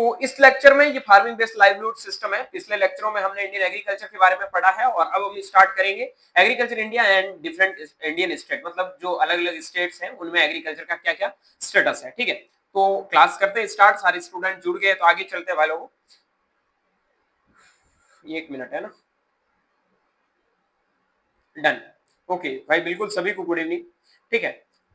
तो इस लेक्चर में ये फार्मिंग बेस्ड लाइवलीहुड सिस्टम है। पिछले लेक्चरों में हमने इंडियन एग्रीकल्चर के बारे में पढ़ा है और अब हम स्टार्ट करेंगे agriculture India and different Indian state, मतलब जो अलग अलग स्टेट्स हैं उनमें एग्रीकल्चर का क्या क्या स्टेटस है। ठीक है, तो क्लास करते हैं स्टार्ट। सारे स्टूडेंट जुड़ गए तो आगे चलते हैं भाई लोगों। 1 मिनट है ना, डन। ओके भाई, बिल्कुल सभी को गुड इवनिंग। ठीक है,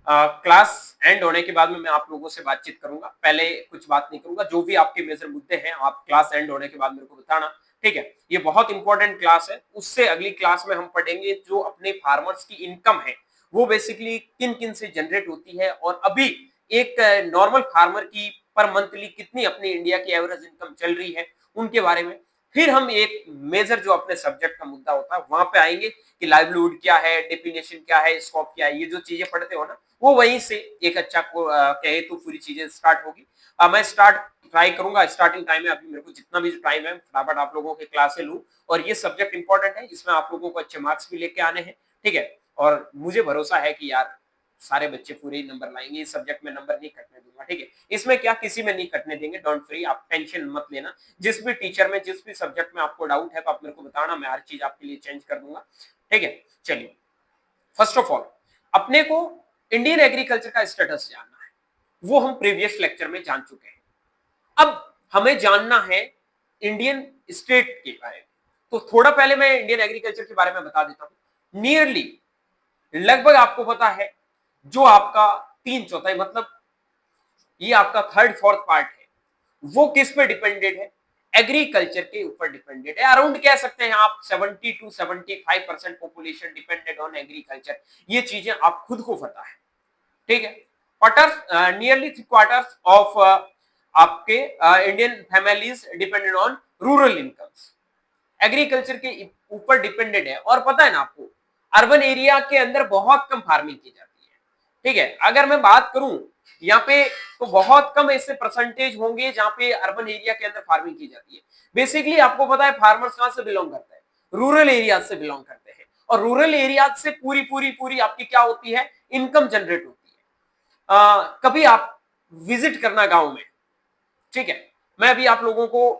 क्लास एंड होने के बाद में मैं आप लोगों से बातचीत करूंगा, पहले कुछ बात नहीं करूंगा। जो भी आपके मेजर मुद्दे हैं आप क्लास एंड होने के बाद मेरे को बताना। ठीक है, ये बहुत इंपॉर्टेंट क्लास है। उससे अगली क्लास में हम पढ़ेंगे जो अपने फार्मर्स की इनकम है वो बेसिकली किन किन से जनरेट होती है, और अभी एक नॉर्मल फार्मर की पर मंथली कितनी अपनी इंडिया की एवरेज इनकम चल रही है उनके बारे में। फिर हम एक मेजर जो अपने सब्जेक्ट का मुद्दा होता है वहां पे आएंगे कि लाइवलीहुड क्या है, डेफिनेशन क्या है, स्कोप क्या है। ये जो चीजें पढ़ते हो ना वो वहीं से एक अच्छा को कहे तो पूरी चीजें स्टार्ट होगी। मैं स्टार्ट ट्राई करूंगा, स्टार्टिंग टाइम में अभी मेरे को जितना भी टाइम है फटाफट आप लोगों के क्लास से लूं। और ये सब्जेक्ट इंपॉर्टेंट है, इसमें आप लोगों को अच्छे मार्क्स भी लेके आने हैं। ठीक है, और मुझे भरोसा है कि यार सारे बच्चे पूरे ही नंबर लाएंगे। इस सब्जेक्ट में नंबर नहीं कटने दूंगा। ठीक है, इसमें क्या किसी में नहीं कटने देंगे, डोंट फ्री, आप टेंशन मत लेना। जिस भी टीचर में जिस भी सब्जेक्ट में आपको डाउट है तो आप मेरे को बताना, मैं हर चीज आपके लिए चेंज कर दूंगा। ठीक है, चलिए फर्स्ट ऑफ ऑल अपने को इंडियन एग्रीकल्चर का स्टेटस जानना है, वो हम प्रीवियस लेक्चर में जान चुके हैं। अब हमें जानना है इंडियन स्टेट के बारे में। तो थोड़ा पहले मैं इंडियन एग्रीकल्चर के बारे में बता देता हूं। नियरली लगभग आपको पता है जो आपका 3/4 मतलब ये आपका थर्ड फोर्थ पार्ट है वो किस पे डिपेंडेड है, एग्रीकल्चर के ऊपर डिपेंडेड है। अराउंड कह सकते हैं आप 70 to 75% population depended on agriculture. ये चीजें आप खुद को पता है। ठीक है, क्वार्टर्स नियरली 3/4 ऑफ आपके Indian families depended on rural incomes, agriculture के ऊपर डिपेंडेड है। और पता है ना आपको अर्बन एरिया के अंदर बहुत कम फार्मिंग की जाती है। ठीक है, अगर मैं बात करूं यहाँ पे तो बहुत कम ऐसे परसेंटेज होंगे जहां पे अर्बन एरिया के अंदर फार्मिंग की जाती है। बेसिकली आपको पता है फार्मर्स कहां से बिलोंग करते हैं, रूरल एरिया से बिलोंग करते हैं। और रूरल एरिया से पूरी पूरी पूरी आपकी क्या होती है, इनकम जनरेट होती है। कभी आप विजिट करना गांव में। ठीक है, मैं अभी आप लोगों को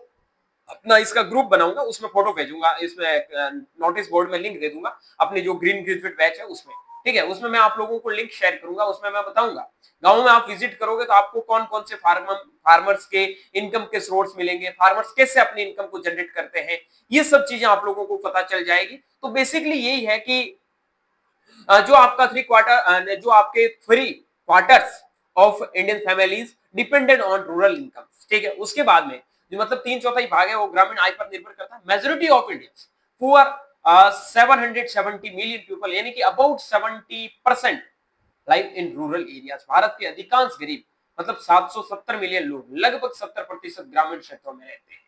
अपना इसका ग्रुप बनाऊंगा, उसमें फोटो भेजूंगा, इसमें नोटिस बोर्ड में लिंक दे दूंगा अपने जो ग्रीन ग्रेजुएट बैच है उसमें। ठीक है, उसमें मैं आप लोगों को लिंक शेयर करूंगा, उसमें मैं बताऊंगा गांव में आप विजिट करोगे तो आपको कौन कौन से फार्मर्स के इनकम के सोर्स मिलेंगे, फार्मर्स कैसे अपनी इनकम को जनरेट करते हैं, ये सब चीजें आप लोगों को पता चल जाएगी। तो बेसिकली यही है कि जो आपका 3/4 जो आपके 3 quarters of Indian families dependent on rural income. ठीक है, उसके बाद में जो मतलब 3/4 भाग है वो ग्रामीण आय पर निर्भर करता है। Majority of Indians poor 770 million people यानी कि about 70% live in rural areas. Bharat के अधिकांश गरीब मतलब 770 मिलियन लोग लगभग 70% ग्रामीण क्षेत्रों में रहते हैं।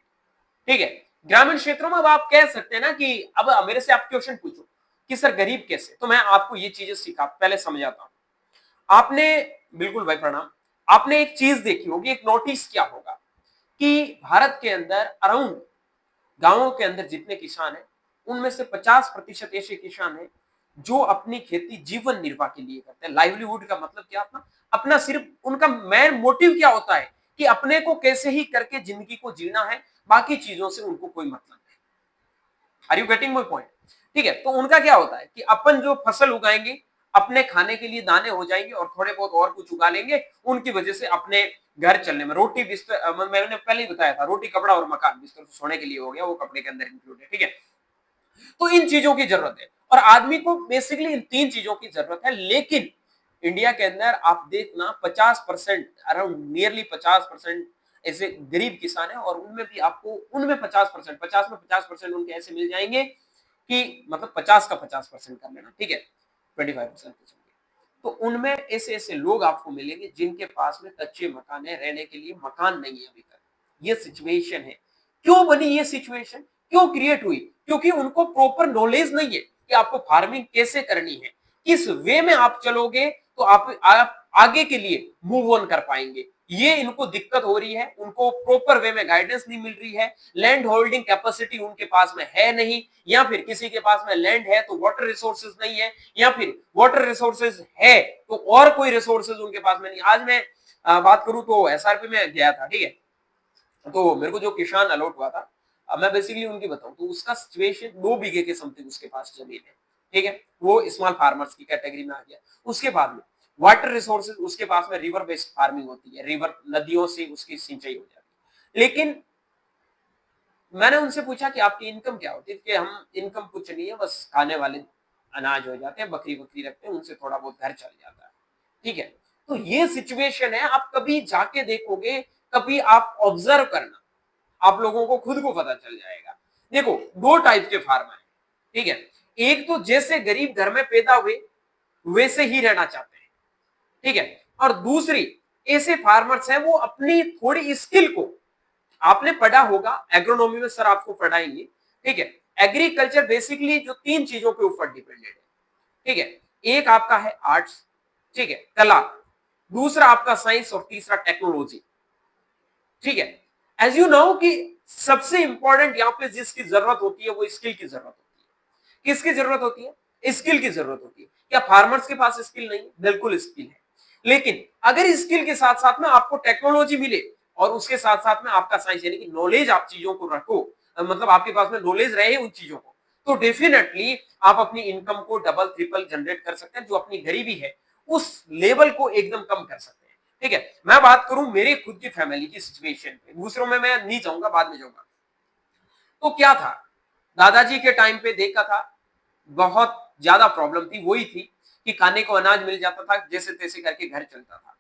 ठीक है, ग्रामीण क्षेत्रों में अब आप कह सकते हैं ना कि अब मेरे से आप क्वेश्चन पूछो कि सर गरीब कैसे, तो मैं आपको ये चीजें सिखा पहले समझाता हूं। आपने बिल्कुल भाई प्रणाम, आपने एक चीज देखी होगी, एक नोटिस किया होगा कि भारत के अंदर अराउंड गांवों के अंदर जितने किसान हैं उनमें से 50% ऐसे किसान हैं जो अपनी खेती जीवन निर्वाह के लिए करते हैं। लाइवलीहुड का मतलब क्या, अपना अपना सिर्फ उनका मेन मोटिव क्या होता है कि अपने को कैसे ही करके जिंदगी को जीना है, बाकी चीजों से उनको कोई मतलब नहीं। Are you getting my point? ठीक है, तो उनका क्या होता है कि अपन जो फसल उगाएंगे अपने खाने के लिए दाने हो जाएंगे और थोड़े बहुत और कुछ उगा लेंगे, उनकी वजह से अपने घर चलने में रोटी बिस्तर, मैंने पहले ही बताया था, रोटी कपड़ा और मकान, बिस्तर तो सोने के लिए हो गया, वो कपड़े के अंदर इंक्लूड है। ठीक है, तो इन चीजों की जरूरत है और आदमी को बेसिकली इन 3 चीजों की जरूरत है। लेकिन इंडिया के अंदर आप देखना 50% अराउंड नियरली 50% ऐसे गरीब किसान है और उनमें भी आपको उनमें 50% 50 में 50% उनके ऐसे मिल जाएंगे कि मतलब 50 का 50% कर लेना। ठीक है, 25% तो उनमें ऐसे ऐसे लोग आपको मिलेंगे जिनके पास में कच्चे मकान है, रहने के लिए मकान नहीं है अभी तक। ये सिचुएशन है। क्यों बनी ये सिचुएशन, क्यों क्रिएट हुई? क्योंकि उनको प्रॉपर नॉलेज नहीं है कि आपको फार्मिंग कैसे करनी है, किस वे में आप चलोगे तो आप आगे के लिए मूव ऑन कर पाएंगे। ये इनको दिक्कत हो रही है, उनको प्रॉपर वे में गाइडेंस नहीं मिल रही है। लैंड होल्डिंग कैपेसिटी उनके पास में है नहीं, या फिर किसी के पास में लैंड है तो वाटर रिसोर्सेज नहीं है, या फिर वाटर रिसोर्सेज है तो और कोई रिसोर्सेज उनके पास में नहीं। आज मैं बात करूं तो एसआरपी में गया था। ठीक है, तो मेरे को जो किसान अलॉट हुआ था, अब मैं बेसिकली उनकी बताऊं तो उसका सिचुएशन 2 बीघे के समथिंग उसके पास जमीन है, ठीक है, वो स्मॉल फार्मर्स की कैटेगरी में आ गया। उसके बाद में वाटर रिसोर्सेज उसके पास में रिवर बेस्ड फार्मिंग होती है, रिवर नदियों से उसकी सिंचाई हो जाती है। लेकिन मैंने उनसे पूछा कि आपकी इनकम क्या होती है, कि हम इनकम कुछ नहीं है, बस खाने वाले अनाज हो जाते हैं, बकरी बकरी रखते हैं, उनसे थोड़ा बहुत घर चल जाता है, ठीक है। तो ये सिचुएशन है, आप कभी जाके देखोगे, कभी आप ऑब्जर्व करना, आप लोगों को खुद को पता चल जाएगा। देखो 2 टाइप के फार्मर हैं, ठीक है। एक तो जैसे गरीब घर में पैदा हुए वैसे ही रहना चाहते हैं, ठीक है। और दूसरी ऐसे फार्मर्स हैं वो अपनी थोड़ी स्किल को, आपने पढ़ा होगा एग्रोनॉमी में, सर आपको पढ़ाएंगे, ठीक है। एग्रीकल्चर बेसिकली जो 3 चीजों के ऊपर डिपेंडेड है, ठीक है। एक आपका है आर्ट्स, ठीक है, कला, दूसरा आपका साइंस और तीसरा टेक्नोलॉजी, ठीक है। एज यू नो कि सबसे इंपॉर्टेंट यहां पे जिसकी जरूरत होती है वो स्किल की जरूरत होती है। किसकी जरूरत होती है? स्किल की जरूरत होती है। क्या फार्मर्स के पास स्किल नहीं? बिल्कुल स्किल है। लेकिन अगर स्किल के साथ साथ में आपको टेक्नोलॉजी मिले और उसके साथ साथ में आपका साइंस यानी कि नॉलेज, आप चीजों को रखो, मतलब आपके पास में नॉलेज रहे उन चीजों को, तो डेफिनेटली आप अपनी इनकम को डबल ट्रिपल जनरेट कर सकते हैं, जो अपनी गरीबी है उस लेवल को एकदम कम कर सकते हैं, ठीक है। मैं बात करूं मेरे खुद की फैमिली की सिचुएशन पे, दूसरों में मैं नहीं जाऊंगा, बाद में जाऊंगा। तो क्या था, दादाजी के टाइम पे देखा था, बहुत ज्यादा प्रॉब्लम थी, वही थी कि खाने को अनाज मिल जाता था, जैसे तैसे करके घर चलता था।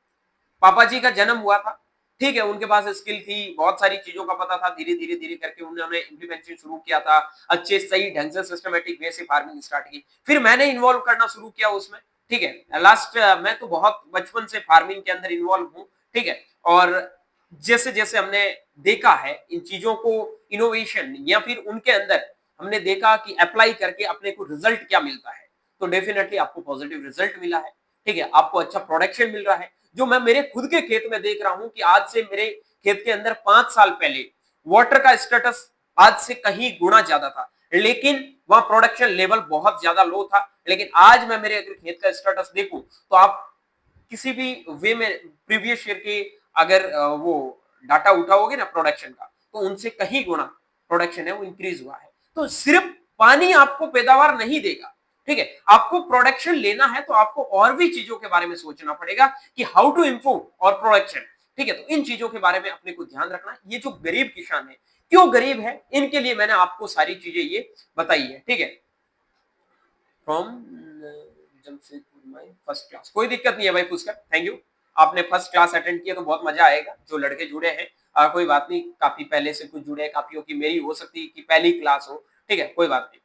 पापा जी का जन्म हुआ था, ठीक है, उनके पास स्किल थी, बहुत सारी चीजों का पता था, धीरे धीरे धीरे करके उन्होंने इम्प्लीमेंटेशन शुरू किया था, अच्छे सही ढंग से सिस्टमेटिक वे से फार्मिंग स्टार्ट की। फिर मैंने इन्वॉल्व करना शुरू किया उसमें, ठीक है। लास्ट मैं तो बहुत बचपन से फार्मिंग के अंदर इन्वॉल्व हूँ, ठीक है। और जैसे जैसे हमने देखा है इन चीजों को, इनोवेशन या फिर उनके अंदर हमने देखा कि अप्लाई करके अपने को रिजल्ट क्या मिलता है, तो डेफिनेटली आपको पॉजिटिव रिजल्ट मिला है, ठीक है, आपको अच्छा प्रोडक्शन मिल रहा है। जो मैं मेरे खुद के खेत में देख रहा हूं कि आज से मेरे खेत के अंदर 5 साल पहले वाटर का स्टेटस आज से कहीं गुना ज्यादा था, लेकिन वहां प्रोडक्शन लेवल बहुत ज्यादा लो था। लेकिन आज मैं मेरे अगर खेत का स्टेटस देखूं तो आप किसी भी वे में प्रीवियस ईयर के अगर वो डाटा उठाओगे ना प्रोडक्शन का, तो उनसे कहीं गुना प्रोडक्शन है वो इंक्रीज हुआ है। तो सिर्फ पानी आपको पैदावार नहीं देगा, ठीक है, आपको प्रोडक्शन लेना है तो आपको और भी चीजों के बारे में सोचना पड़ेगा कि हाउ टू इंप्रूव और प्रोडक्शन, ठीक है। तो इन चीजों के बारे में अपने को ध्यान रखना। ये जो गरीब किसान है, क्यों गरीब है, इनके लिए मैंने आपको सारी चीजें ये बताई है, ठीक है। From Jamshedpur my first class, कोई दिक्कत नहीं है भाई पुष्कर, थैंक यू। आपने फर्स्ट क्लास अटेंड किया तो बहुत मजा आएगा, जो लड़के जुड़े हैं, कोई बात नहीं, काफी पहले से कुछ जुड़े हैं, काफियों की मेरी हो सकती है कि पहली क्लास हो, ठीक है, कोई बात नहीं।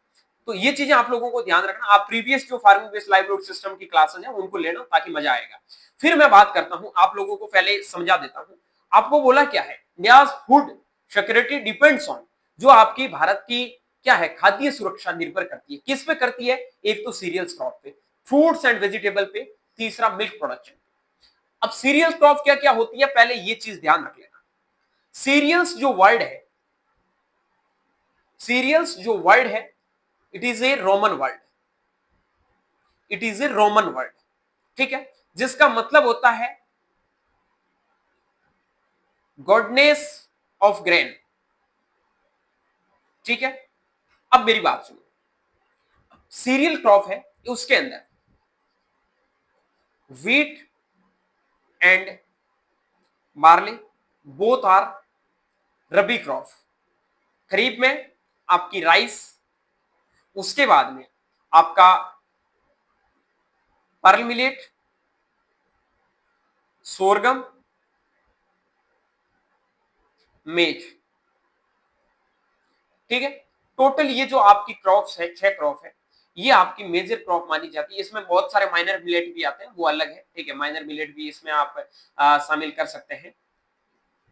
तो ये चीजें आप लोगों को ध्यान रखना, आप प्रीवियस जो फार्मिंग बेस्ड लाइवलीहुड सिस्टम की क्लासेस हैं उनको लेना, ताकि मजा आएगा। फिर मैं बात करता हूं, आप लोगों को पहले समझा देता हूं। आपको बोला क्या है, India's food security depends on, जो आपकी भारत की क्या है, खाद्य सुरक्षा निर्भर करती है, किस पे करती है? एक तो सीरियल्स क्रॉप पे, फ्रूट्स एंड वेजिटेबल पे, तीसरा मिल्क प्रोडक्शन। अब सीरियल क्रॉप क्या क्या होती है, पहले ये चीज ध्यान रख लेना। सीरियल्स जो वर्ड है, सीरियल्स जो वर्ड है, it is a Roman word, it is a Roman word, ठीक है, जिसका मतलब होता है गॉडनेस ऑफ ग्रेन, ठीक है। अब मेरी बात सुनो, सीरियल क्रॉप है, उसके अंदर wheat and barley both are rabi crop. Kharif में आपकी राइस, उसके बाद में आपका पर्ल मिलेट, सोरगम, मेज, ठीक है। टोटल ये जो आपकी क्रॉप्स है, 6 क्रॉप है, ये आपकी मेजर क्रॉप मानी जाती है। इसमें बहुत सारे माइनर मिलेट भी आते हैं, वो अलग है, ठीक है, माइनर मिलेट भी इसमें आप शामिल कर सकते हैं,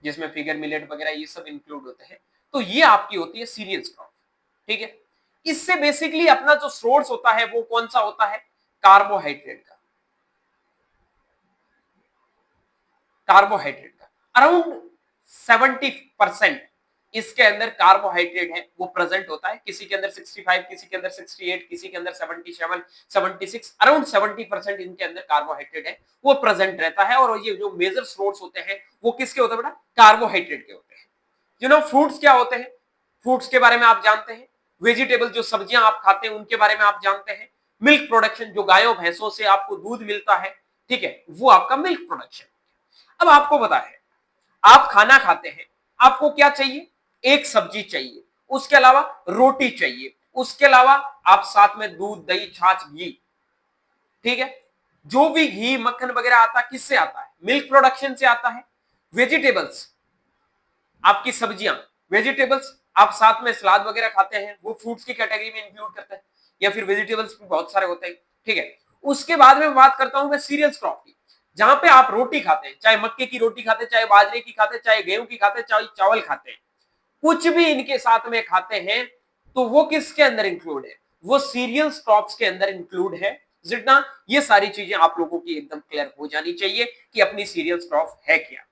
जिसमें फिगर मिलेट वगैरह ये सब इंक्लूड होते हैं। तो ये आपकी होती है सीरियल्स क्रॉप, ठीक है। इससे बेसिकली अपना जो सोर्स होता है वो कौन सा होता है? कार्बोहाइड्रेट का, कार्बोहाइड्रेट का अराउंड 70% इसके अंदर कार्बोहाइड्रेट है वो प्रेजेंट होता है। किसी के अंदर 65, किसी के अंदर 68, किसी के अंदर 77, 76, अराउंड 70% इनके अंदर कार्बोहाइड्रेट है वो प्रेजेंट रहता है। और ये जो मेजर सोर्स होते हैं वो किसके होते हैं बेटा? कार्बोहाइड्रेट के होते हैं। फ्रूट्स क्या होते हैं, फ्रूट्स के बारे में आप जानते हैं, वेजिटेबल जो सब्जियां आप खाते हैं उनके बारे में आप जानते हैं, मिल्क प्रोडक्शन जो गायों भैंसों से आपको दूध मिलता है, ठीक है, वो आपका मिल्क प्रोडक्शन। अब आपको पता है, आप खाना खाते हैं, आपको क्या चाहिए, एक सब्जी चाहिए, उसके अलावा रोटी चाहिए, उसके अलावा आप साथ में दूध दही छाछ घी, ठीक है, जो भी घी मक्खन वगैरह आता है किससे आता है, मिल्क प्रोडक्शन से आता है। वेजिटेबल्स, आपकी सब्जियां, वेजिटेबल्स आप साथ में सलाद वगैरह खाते हैं, वो फ्रूट्स की कैटेगरी में इंक्लूड करते हैं, या फिर वेजिटेबल्स भी बहुत सारे होते हैं, ठीक है। उसके बाद में बात करता हूं मैं सीरियल्स क्रॉप की, जहां पे आप रोटी खाते हैं, चाहे मक्के की रोटी खाते हैं, चाहे बाजरे की खाते हैं, चाहे गेहूं की खाते हैं, चाहे चावल खाते हैं, कुछ भी इनके साथ में खाते हैं, तो वो किसके अंदर इंक्लूड है, वो सीरियल्स क्रॉप्स के अंदर इंक्लूड है। जितना ये सारी चीजें आप लोगों की एकदम क्लियर हो जानी चाहिए कि अपनी सीरियल्स क्रॉप है क्या।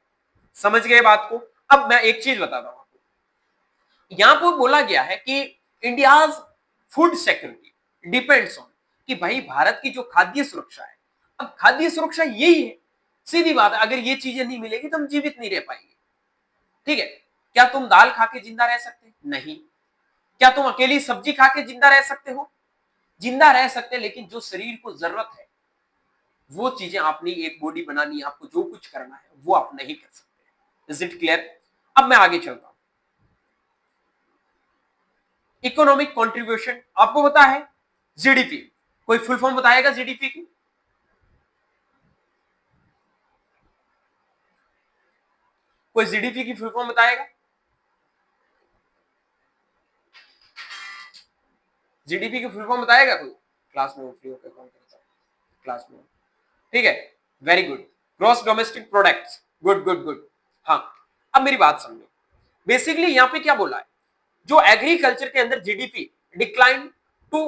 समझ गए बात को। अब मैं एक चीज बताता हूं आपको, यहां पर बोला गया है कि India's food security depends on, कि भाई भारत की जो खाद्य सुरक्षा है, अब खाद्य सुरक्षा यही है, सीधी बात है, अगर ये चीजें नहीं मिलेगी तो हम जीवित नहीं रह पाएंगे, ठीक है। क्या तुम दाल खा के जिंदा रह सकते, नहीं। क्या तुम अकेली सब्जी खा के जिंदा रह सकते हो, जिंदा रह सकते, लेकिन जो शरीर को जरूरत है वो चीजें आपने, एक बॉडी बनानी है, आपको जो कुछ करना है वो आप नहीं कर सकते। Is it clear. अब मैं आगे चलता हूं। इकोनॉमिक कंट्रीब्यूशन आपको पता है, जीडीपी, कोई फुल फॉर्म बताएगा जीडीपी की, कोई जीडीपी की फुल फॉर्म बताएगा, जीडीपी की फुल फॉर्म बताएगा कोई, क्लास में फ्री होकर कौन करता है, क्लास में, ठीक है, very good, gross domestic products, good good good. हाँ, अब मेरी बात समझो, बेसिकली यहां पे क्या बोला है, जो एग्रीकल्चर के अंदर GDP decline to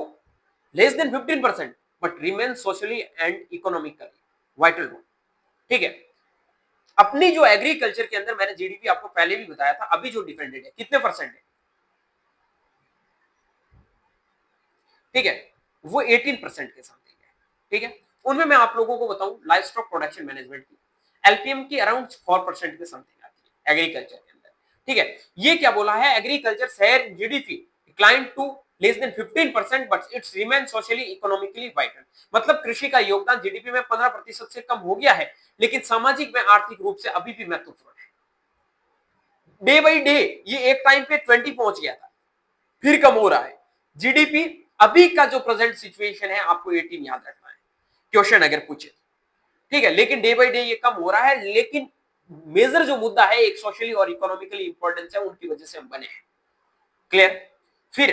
less than 15% but remain socially and economically vital role, ठीक है। अपनी जो एग्रीकल्चर के अंदर, मैंने जीडीपी आपको पहले भी बताया था, अभी जो डिपेंडेंट है कितने परसेंट है, ठीक है, वो 18% के समथिंग है, ठीक है। उनमें मैं आप लोगों को बताऊं, लाइफ स्टॉक प्रोडक्शन मैनेजमेंट की एलपीएम की अराउंड 4% के समथिंग आती है एग्रीकल्चर के अंदर, ठीक है। ये क्या बोला है, agriculture share GDP decline to less than 15% but it's remain socially economically vital, मतलब कृषि का योगदान जीडीपी में 15% से कम हो गया है, लेकिन सामाजिक में आर्थिक रूप से अभी भी महत्वपूर्ण है। डे बाई डे ये एक टाइम पे 20 पहुंच गया था, फिर कम हो रहा है। जीडीपी अभी का जो प्रेजेंट सिचुएशन है, आपको 18 याद रखना है क्वेश्चन अगर पूछे, ठीक है, लेकिन डे बाई डे ये कम हो रहा है, लेकिन मेजर जो मुद्दा है, एक सोशली और इकोनॉमिकली इंपॉर्टेंस है, उनकी वजह से हम बने हैं। क्लियर। फिर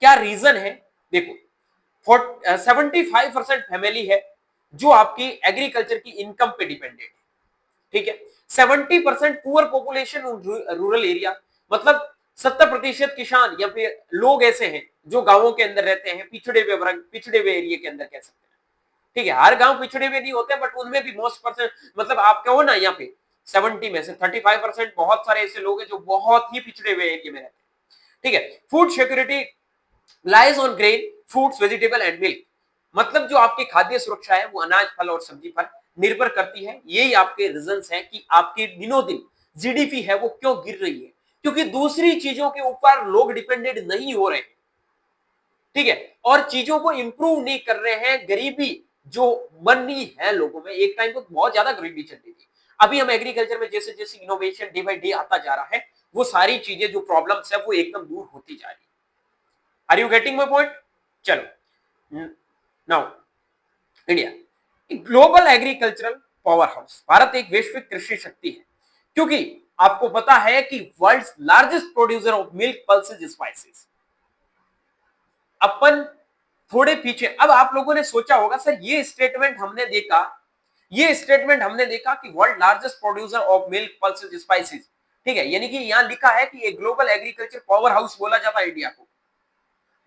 क्या रीजन है, देखो 75% फैमिली है जो आपकी एग्रीकल्चर की इनकम पे डिपेंडेंट है, ठीक है। 70% पुअर पॉपुलेशन रूरल एरिया, मतलब 70% किसान या फिर लोग ऐसे हैं जो गांवों के अंदर रहते हैं, पिछड़े हुए वर्ग, पिछड़े हुए एरिया के अंदर कह सकते हैं, ठीक है। हर गांव पिछड़े हुए नहीं होते, बट उनमें भी मोस्ट परसेंट, मतलब आप कहो ना, यहाँ पे 70 में से 35% बहुत सारे ऐसे लोग हैं जो बहुत ही पिछड़े हुए एरिया में रहते हैं, ठीक है। Food security lies on grain fruits vegetable and milk, मतलब जो आपकी खाद्य सुरक्षा है वो अनाज फल और सब्जी पर निर्भर करती है। यही आपके रीजंस हैं कि आपकी दिनों दिन जीडीपी है वो क्यों गिर रही है, क्योंकि दूसरी चीजों के ऊपर लोग डिपेंडेंट नहीं हो रहे हैं, ठीक है, और चीजों को इंप्रूव नहीं कर रहे हैं। गरीबी जो बनी है लोगों में, एक टाइम तो बहुत ज्यादा गरीबी चल रही थी, अभी हम एग्रीकल्चर में जैसे जैसे इनोवेशन डे बाई डे आता जा रहा है, वो सारी चीजें जो प्रॉब्लम्स है वो एकदम दूर होती जा रही है। Are you getting my point. चलो now, India global agricultural power house, Bharat एक वैश्विक कृषि शक्ति है, क्योंकि आपको पता है कि world largest producer of milk pulses spices. अपन थोड़े पीछे, अब आप लोगों ने सोचा होगा सर ये स्टेटमेंट हमने देखा, ये स्टेटमेंट हमने देखा कि world largest producer of milk pulses spices, ठीक है, यानी कि यहां लिखा है कि एक ग्लोबल एग्रीकल्चर पावर हाउस बोला जाता है इंडिया को,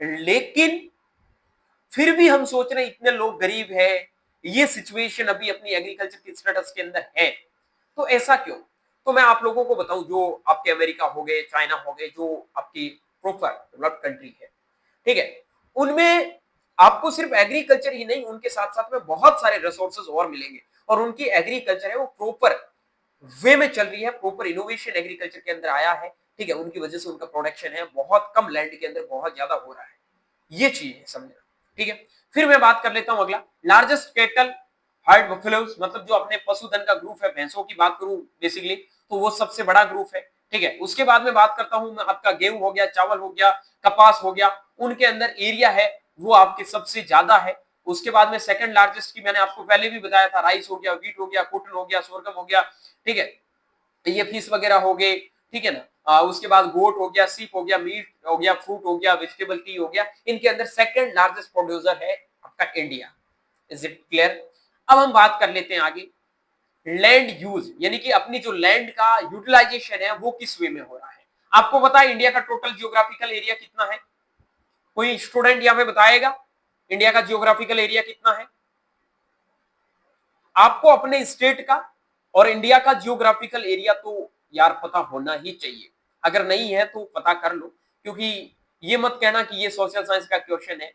लेकिन फिर भी हम सोच रहे हैं इतने लोग गरीब है, ये सिचुएशन अभी अपनी एग्रीकल्चर की स्टेटस के अंदर है, तो ऐसा क्यों। तो मैं आप लोगों को बताऊं, जो आपके अमेरिका हो गए, चाइना हो गए, जो आपकी प्रॉपर डेवलप्ड कंट्री है, ठीक है, उनमें आपको सिर्फ एग्रीकल्चर ही नहीं, उनके साथ साथ में बहुत सारे रिसोर्सेज और मिलेंगे, और उनकी एग्रीकल्चर है वो प्रॉपर वे में चल रही है, प्रॉपर इनोवेशन एग्रीकल्चर के अंदर आया है, ठीक है, उनकी वजह से उनका प्रोडक्शन है बहुत कम लैंड के अंदर बहुत ज्यादा हो रहा है, ये चीज है समझना, ठीक है। फिर मैं बात कर लेता हूं अगला, लार्जेस्ट कैटल हर्ड बफेलोज, मतलब जो अपने पशुधन का ग्रुप है, भैंसों की बात करूं बेसिकली तो वो सबसे बड़ा ग्रुप है, ठीक है। उसके बाद में बात करता हूं मैं आपका गेहूं हो गया, चावल हो गया, कपास हो गया, उनके अंदर एरिया है वो आपके सबसे ज्यादा है। उसके बाद में सेकंड लार्जेस्ट की मैंने आपको पहले भी बताया था, राइस हो गया, व्हीट हो गया, कॉटन हो गया, सोरगम हो गया, ठीक है, ये फिश वगैरह हो गए, ठीक है ना। उसके बाद गोट हो गया, सीप हो गया, मीट हो गया, फ्रूट हो गया, वेजिटेबल टी हो गया, इनके अंदर सेकंड लार्जेस्ट प्रोड्यूसर है आपका इंडिया। Is it clear? अब हम बात कर लेते हैं आगे, लैंड यूज, यानी कि अपनी जो लैंड का यूटिलाइजेशन है वो किस वे में हो रहा है। आपको पता है इंडिया का टोटल जियोग्राफिकल एरिया कितना है? कोई स्टूडेंट यहां पे बताएगा इंडिया का जियोग्राफिकल एरिया कितना है? आपको अपने स्टेट का और इंडिया का जियोग्राफिकल एरिया तो यार पता होना ही चाहिए, अगर नहीं है तो पता कर लो, क्योंकि ये मत कहना कि ये सोशल साइंस का क्वेश्चन है।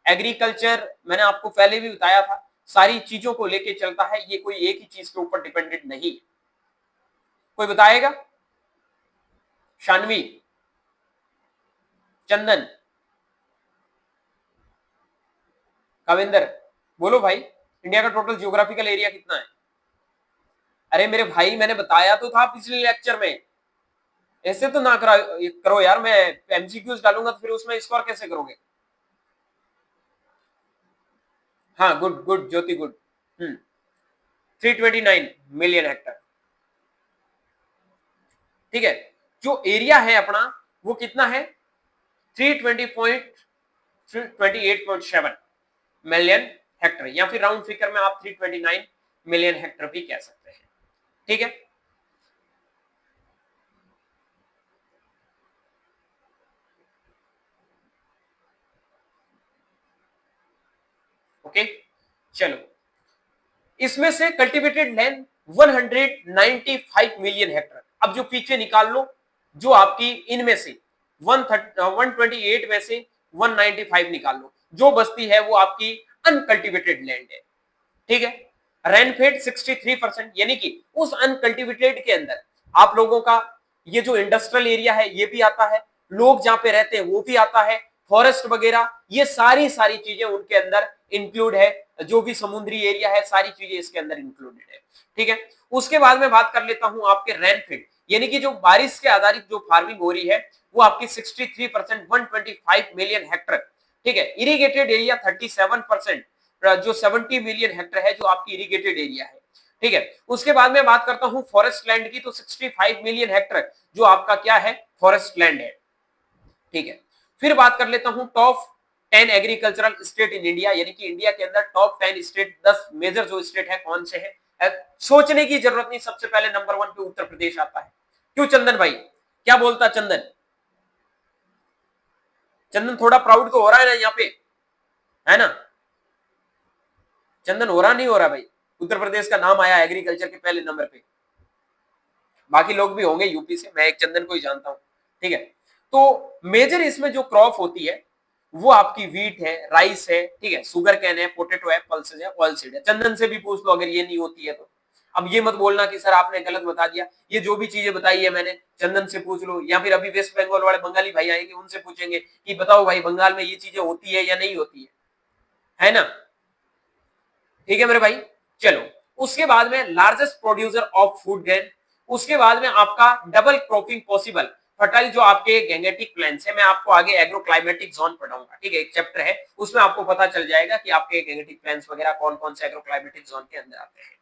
एग्रीकल्चर मैंने आपको पहले भी बताया था, सारी चीजों को लेके चलता है, ये कोई एक ही चीज के ऊपर डिपेंडेंट नहीं है। कोई बताएगा? शानवी, चंदन, कविंदर, बोलो भाई, इंडिया का टोटल जियोग्राफिकल एरिया कितना है? अरे मेरे भाई मैंने बताया तो था पिछले लेक्चर में, ऐसे तो ना करो यार, मैं एमसीक्यूज डालूंगा तो फिर उसमें स्कोर कैसे करोगे? हाँ गुड गुड ज्योति गुड। 329 मिलियन हेक्टर, ठीक है। जो एरिया है अपना वो कितना है? 328.7 मिलियन हेक्टर, या फिर राउंड फिगर में आप 329 मिलियन हेक्टर भी कह सकते हैं, ठीक है। ओके, चलो, इसमें से कल्टीवेटेड लैंड 195 मिलियन हेक्टर। अब जो पीछे निकाल लो, जो आपकी इनमें से 128 में से 195 निकाल लो, जो बस्ती है वो आपकी अनकल्टीवेटेड लैंड है, ठीक है। रेनफेड 63%, यानी कि उस अनकल्टीवेटेड के अंदर आप लोगों का ये जो इंडस्ट्रियल एरिया है ये भी आता है, लोग जहां पे रहते हैं वो भी आता है, फॉरेस्ट वगैरह ये सारी सारी चीजें उनके अंदर इंक्लूड है, जो भी समुद्री एरिया है सारी चीजें इसके अंदर इंक्लूडेड है, ठीक है। उसके बाद में बात कर लेता हूं आपके रेनफेड, यानी कि जो बारिश के आधारित जो फार्मिंग हो रही है वो आपकी 63%, 125 मिलियन हेक्टर, ठीक है। इरिगेटेड एरिया 37%, जो 70 मिलियन हेक्टर है जो आपकी इरिगेटेड एरिया है, ठीक है। उसके बाद में बात करता हूं फॉरेस्ट लैंड की, तो 65 मिलियन हेक्टर जो आपका क्या है? फॉरेस्ट लैंड है, ठीक है। फिर बात कर लेता हूं top 10 agricultural state in India, यानी कि इंडिया के अंदर टॉप 10 स्टेट, 10 मेजर जो स्टेट है कौन से है? सोचने की जरूरत नहीं, सबसे पहले नंबर 1 पे उत्तर प्रदेश आता है। क्यों चंदन भाई, क्या बोलता चंदन? चंदन थोड़ा प्राउड तो हो रहा है ना यहाँ पे, है ना? चंदन हो रहा नहीं हो रहा भाई? उत्तर प्रदेश का नाम आया एग्रीकल्चर के पहले नंबर पे, बाकी लोग भी होंगे यूपी से, मैं एक चंदन को ही जानता हूं, ठीक है। तो मेजर इसमें जो क्रॉप होती है वो आपकी व्हीट है, राइस है, ठीक है, सुगर कैन है, पोटेटो है, पल्सेज है, ऑयल सीड है। चंदन से भी पूछ लो अगर ये नहीं होती है तो। अब ये मत बोलना कि सर आपने गलत बता दिया, ये जो भी चीजें बताई है मैंने, चंदन से पूछ लो, या फिर अभी वेस्ट बंगाल वाले बंगाली भाई आएंगे उनसे पूछेंगे कि बताओ भाई बंगाल में ये चीजें होती है या नहीं होती है ना? ठीक है मेरे भाई, चलो। उसके बाद में largest producer of food grain, उसके बाद में आपका डबल क्रॉपिंग पॉसिबल, फर्टाइल जो आपके गैंगेटिक प्लांट्स है, मैं आपको आगे एग्रो क्लाइमेटिक जोन पढ़ाऊंगा, ठीक है, एक चैप्टर है उसमें आपको पता चल जाएगा कि आपके गैंगेटिक प्लांट्स वगैरह कौन कौन से एग्रो क्लाइमेटिक जोन के अंदर आते हैं।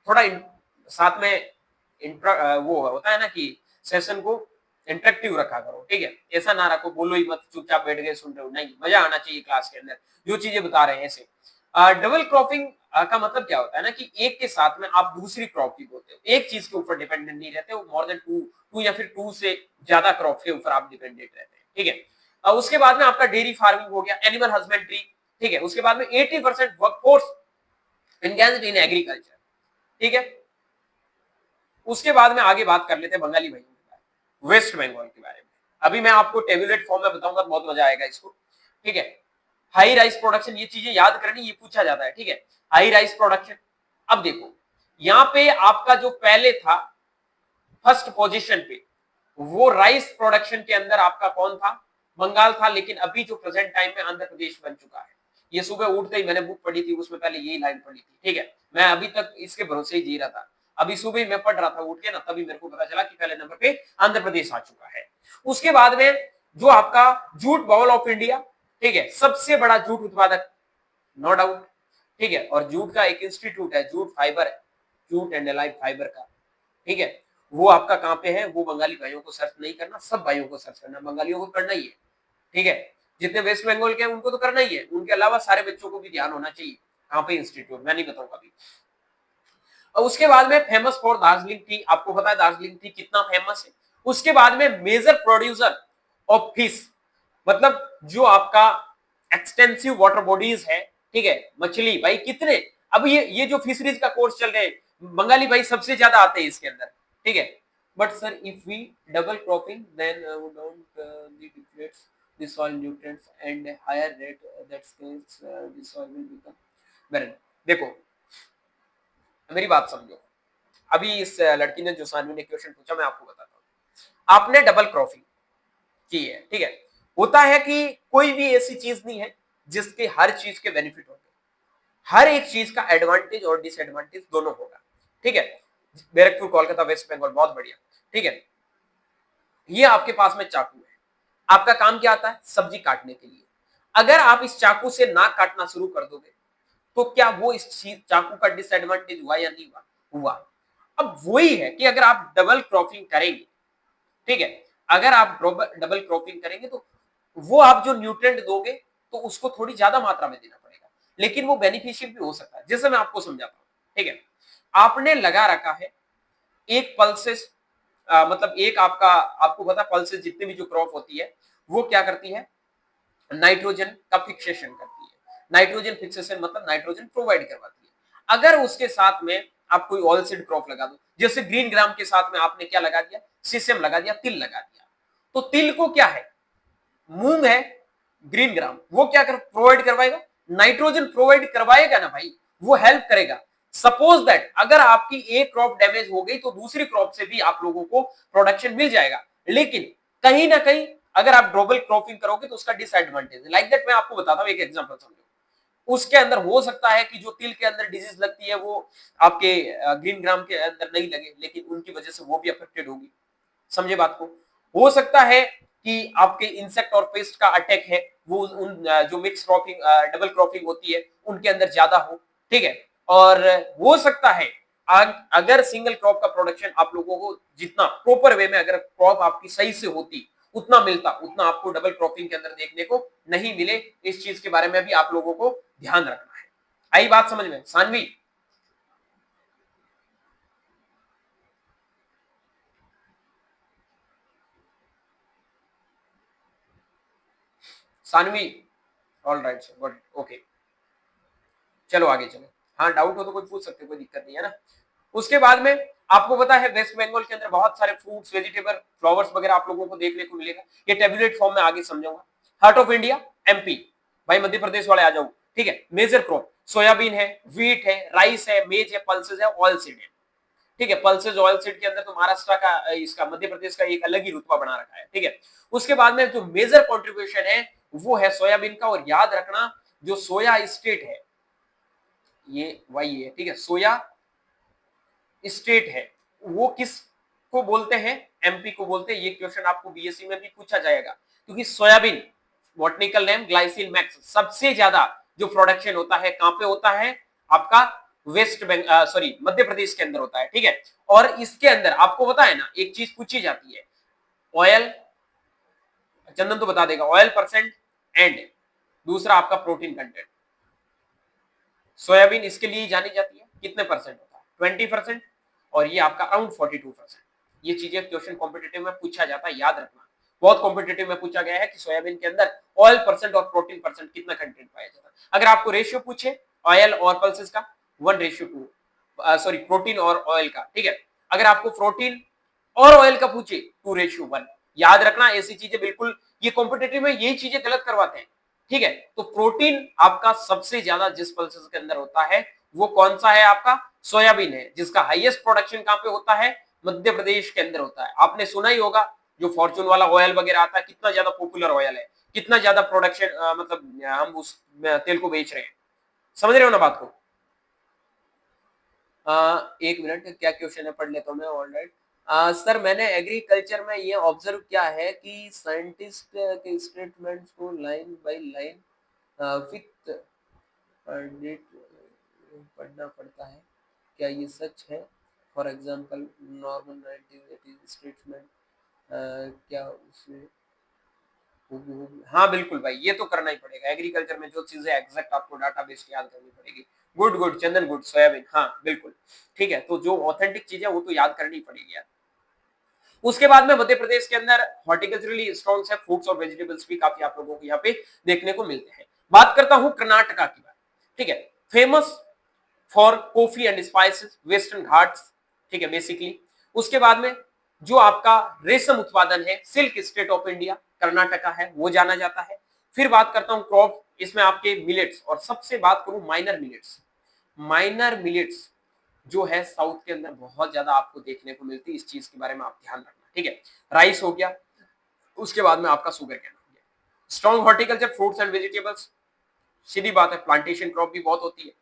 थोड़ा साथ में वो होता है ना कि सेशन को इंटरेक्टिव रखा करो, ठीक है, ऐसा ना रखो बोलो ही मत चुपचाप बैठ गए सुन रहे हो, नहीं, मजा आना चाहिए क्लास के अंदर, जो चीजें बता रहे हैं ऐसे। डबल क्रॉपिंग का मतलब क्या होता है ना कि एक के साथ में आप दूसरी क्रॉप भी बोते हो, एक चीज के ऊपर डिपेंडेंट नहीं रहते हो, मोर देन टू या फिर टू से ज्यादा क्रॉप के ऊपर आप डिपेंडेंट रहते हैं, ठीक है। उसके बाद में आपका डेयरी फार्मिंग हो गया, एनिमल हस्बेंड्री, ठीक है। उसके बाद में 80% वर्कफोर्स एंगेज्ड इन एग्रीकल्चर, ठीक है। उसके बाद में आगे बात कर लेते हैं बंगाली भाइयों के बारे में, वेस्ट बंगाल के बारे में। अभी मैं आपको टेबुलेट फॉर्म में बताऊंगा तो बहुत मजा आएगा इसको, ठीक है। हाई राइस प्रोडक्शन, ये चीजें याद करनी, ये पूछा जाता है, ठीक है। हाई राइस प्रोडक्शन, अब देखो यहाँ पे आपका जो पहले था फर्स्ट पोजीशन पे, वो राइस प्रोडक्शन के अंदर आपका कौन था? बंगाल था, लेकिन अभी जो प्रेजेंट टाइम में आंध्र प्रदेश बन चुका है। ये सुबह उठते ही मैंने बुक पढ़ी थी, उसमें पहले यही लाइन पढ़ी थी, ठीक है। मैं अभी तक इसके भरोसे ही जी रहा था। अभी सुबह ही मैं पढ़ रहा था उठ के ना, तभी मेरे को पता चला कि पहले नंबर पे आंध्र प्रदेश आ चुका है। उसके बाद में जो आपका जूट बाउल ऑफ इंडिया, ठीक है, सबसे बड़ा जूट उत्पादक, नो डाउट, ठीक है। और जूट का एक इंस्टीट्यूट है, jute fibre, jute and allied fibre का, ठीक है। वो आपका कहाँ पे है? वो बंगाली भाइयों को सर्च नहीं करना, सब भाइयों को सर्च करना, बंगालियों को करना ही है, ठीक है। जितने वेस्ट बंगाल के हैं उनको तो करना ही है, उनके अलावा सारे बच्चों को भी ध्यान होना चाहिए कहाँ पे इंस्टीट्यूट, मैं नहीं बताऊंगा अभी। और उसके बाद में फेमस फॉर दार्जिलिंग टी, आपको पता है दार्जिलिंग टी कितना फेमस है। उसके बाद में मेजर प्रोड्यूसर ऑफ फिश, मतलब जो आपका एक्सटेंसिव वाटर बॉडीज है, ठीक है, मछली भाई कितने, अब ये जो फिशरीज का कोर्स चल रहे हैं, बंगाली भाई सबसे ज्यादा आते हैं इसके अंदर, ठीक है। But sir if we double cropping then don't depletes the soil nutrients and a higher rate that scales the soil will become barren। देखो मेरी बात समझो, अभी इस लड़की ने जो सानवी ने क्वेश्चन पूछा, मैं आपको बताता हूँ। आपने डबल क्रॉपिंग की है, ठीक है। होता है कि कोई भी ऐसी चीज नहीं है जिसके हर चीज के बेनिफिट होंगे, हर एक चीज का एडवांटेज और डिसएडवांटेज दोनों होगा, ठीक है। बैरकपुर कोलकाता वेस्ट बंगाल, बहुत बढ़िया, ठीक है। ये आपके पास में चाकू है, आपका काम क्या आता है? सब्जी काटने के लिए। अगर आप इस चाकू से नाक काटना शुरू कर दोगे तो क्या वो इस चाकू का डिसएडवांटेज हुआ या नहीं हुआ? हुआ। अब वही है कि अगर आप डबल क्रॉपिंग करेंगे, ठीक है, अगर आप डबल क्रॉपिंग करेंगे तो वो आप जो न्यूट्रिएंट दोगे तो उसको थोड़ी ज्यादा मात्रा में देना पड़ेगा, लेकिन वो बेनिफिशियल भी हो सकता है। जैसे मैं आपको समझाता हूँ, ठीक है। आपने लगा रखा है एक पल्सेस, मतलब एक आपका, आपको पता पल्सेस जितनी भी जो क्रॉप होती है वो क्या करती है? नाइट्रोजन का फिक्सेशन करती है। नाइट्रोजन फिक्सेशन मतलब नाइट्रोजन प्रोवाइड करवाती है। अगर उसके साथ में आप कोई ऑयल सीड क्रॉप लगा दो, जैसे ग्रीन ग्राम के साथ में आपने क्या लगा दिया? सीसम लगा दिया, तिल लगा दिया, तो तिल को क्या है? मूंग है, ग्रीन ग्राम, वो क्या कर प्रोवाइड करवाएगा? नाइट्रोजन प्रोवाइड करवाएगा ना भाई, वो हेल्प करेगा। सपोज दैट अगर आपकी एक क्रॉप डैमेज हो गई तो दूसरी क्रॉप से भी आप लोगों को प्रोडक्शन मिल जाएगा, लेकिन कहीं ना कहीं अगर आप डबल क्रॉपिंग करोगे तो उसका डिसएडवांटेज है। लाइक दैट मैं आपको बताता हूं, एक एग्जांपल समझो। उसके अंदर हो सकता है कि जो तिल के अंदर डिजीज लगती है वो आपके ग्रीन ग्राम के अंदर नहीं लगे, लेकिन उनकी वजह से वो भी अफेक्टेड होगी। समझे बात को? हो सकता है कि आपके इंसेक्ट और पेस्ट का अटैक है, वो उन जो मिक्स क्रॉपिंग डबल क्रॉपिंग होती है उनके अंदर ज्यादा हो, ठीक है। और हो सकता है अगर सिंगल क्रॉप का प्रोडक्शन आप लोगों को जितना प्रॉपर वे में अगर क्रॉप आपकी सही से होती उतना मिलता, उतना आपको डबल क्रॉपिंग के अंदर देखने को नहीं मिले। इस चीज के बारे में भी आप लोगों को ध्यान रखना है। आई बात समझ में Sanvi? Sanvi, all right sir, good, okay, चलो आगे चलो। हाँ डाउट हो तो कोई पूछ सकते, कोई दिक्कत नहीं है ना। उसके बाद में आपको पता है वेस्ट बंगाल के अंदर बहुत सारे फ्रूट्स, वेजिटेबल, फ्लावर्स वगैरह आप लोगों को देखने को मिलेगा। ये टेबुलेट फॉर्म में आगे समझाऊंगा। हार्ट ऑफ इंडिया एमपी, भाई मध्य प्रदेश वाले आ जाओ, ठीक है। मेजर क्रॉप सोयाबीन है, व्हीट है, राइस है, मेज है, पल्सेस है, ऑयल सीड है, ठीक है। पल्सेस ऑयल सीड के अंदर तो महाराष्ट्र का, इसका मध्य प्रदेश का एक अलग ही रुतबा बना रखा है, ठीक है। उसके बाद में जो मेजर कॉन्ट्रीब्यूशन है वो है सोयाबीन का। और याद रखना जो सोया स्टेट है ये वही है, ठीक है, सोया स्टेट है, वो किस को बोलते हैं? एमपी को बोलते हैं। ये क्वेश्चन आपको बीएससी में भी पूछा जाएगा, क्योंकि soybean botanical name glycine max, सबसे ज्यादा जो प्रोडक्शन होता है कहां पे होता है? आपका वेस्ट बंगाल, सॉरी मध्य प्रदेश के अंदर होता है, ठीक है। और इसके अंदर आपको पता है ना एक चीज पूछी जाती है, ऑयल, चंदन तो बता देगा, ऑयल परसेंट एंड दूसरा आपका प्रोटीन कंटेंट। सोयाबीन इसके लिए जानी जाती है, कितने परसेंट होता है? 20%, और ये आपका अराउंड 42%। ये चीजें क्वेश्चन कॉम्पिटेटिव में पूछा जाता है, याद रखना। बहुत कॉम्पिटेटिव में पूछा गया है कि सोयाबीन के अंदर ऑयल परसेंट और प्रोटीन परसेंट कितना कंटेंट पाया जाता है। अगर आपको रेशियो पूछे ऑयल और पल्सेस का 1:2, सॉरी प्रोटीन और ऑयल का, ठीक है। अगर आपको प्रोटीन और ऑयल का पूछे 2:1, याद रखना ऐसी चीजें बिल्कुल, ये कॉम्पिटेटिव में यही चीजें गलत करवाते हैं, ठीक है। तो प्रोटीन आपका सबसे ज्यादा जिस पल्सेस के अंदर होता है वो कौन सा है? आपका सोयाबीन है, जिसका हाईएस्ट प्रोडक्शन कहां पे होता है? मध्य प्रदेश के अंदर होता है। आपने सुना ही होगा जो फॉर्चून वाला ऑयल वगैरह आता है, कितना ज्यादा पॉपुलर ऑयल है, कितना ज्यादा प्रोडक्शन मतलब हम उस तेल को बेच रहे हैं। समझ रहे हो ना बात को? एक मिनट, क्या क्वेश्चन है पढ़ लेता हूँ मैं। ऑलराइट सर, मैंने एग्रीकल्चर में ये ऑब्जर्व किया है कि साइंटिस्ट के स्टेटमेंट्स को line by line with date पढ़ना पड़ता है, क्या ये सच है? फॉर एग्जांपल नॉर्मल 1980 स्टेटमेंट क्या उसे हाँ बिल्कुल भाई, ये तो करना ही पड़ेगा। एग्रीकल्चर में जो चीजें एग्जैक्ट आपको डाटाबेस याद करनी पड़ेगी। गुड गुड चंदन, गुड सोयाबीन, हाँ बिल्कुल ठीक है। तो जो ऑथेंटिक चीज है वो तो याद करनी पड़ेगी यार। उसके बाद में मध्य प्रदेश के अंदर हॉर्टिकल्चरली स्ट्रॉन्ग है, फ्रूट्स और वेजिटेबल्स भी काफी आप लोगों को यहाँ पे देखने को मिलते हैं। बात करता हूँ कर्नाटका की बात, ठीक है। Famous for coffee and spices, western Ghats, ठीक है बेसिकली। उसके बाद में जो आपका रेशम उत्पादन है, silk state of India Karnataka है, वो जाना जाता है। फिर बात करता हूं क्रॉप, इसमें आपके मिलेट्स, और सबसे बात करूं माइनर मिलेट्स। माइनर मिलेट्स जो है साउथ के अंदर बहुत ज्यादा आपको देखने को मिलती है, इस चीज के बारे में आप ध्यान रखना, ठीक है। राइस हो गया, उसके बाद में आपका शुगर कैन हो गया। Strong horticulture, fruits and vegetables, सीधी बात है, प्लांटेशन क्रॉप भी बहुत होती है।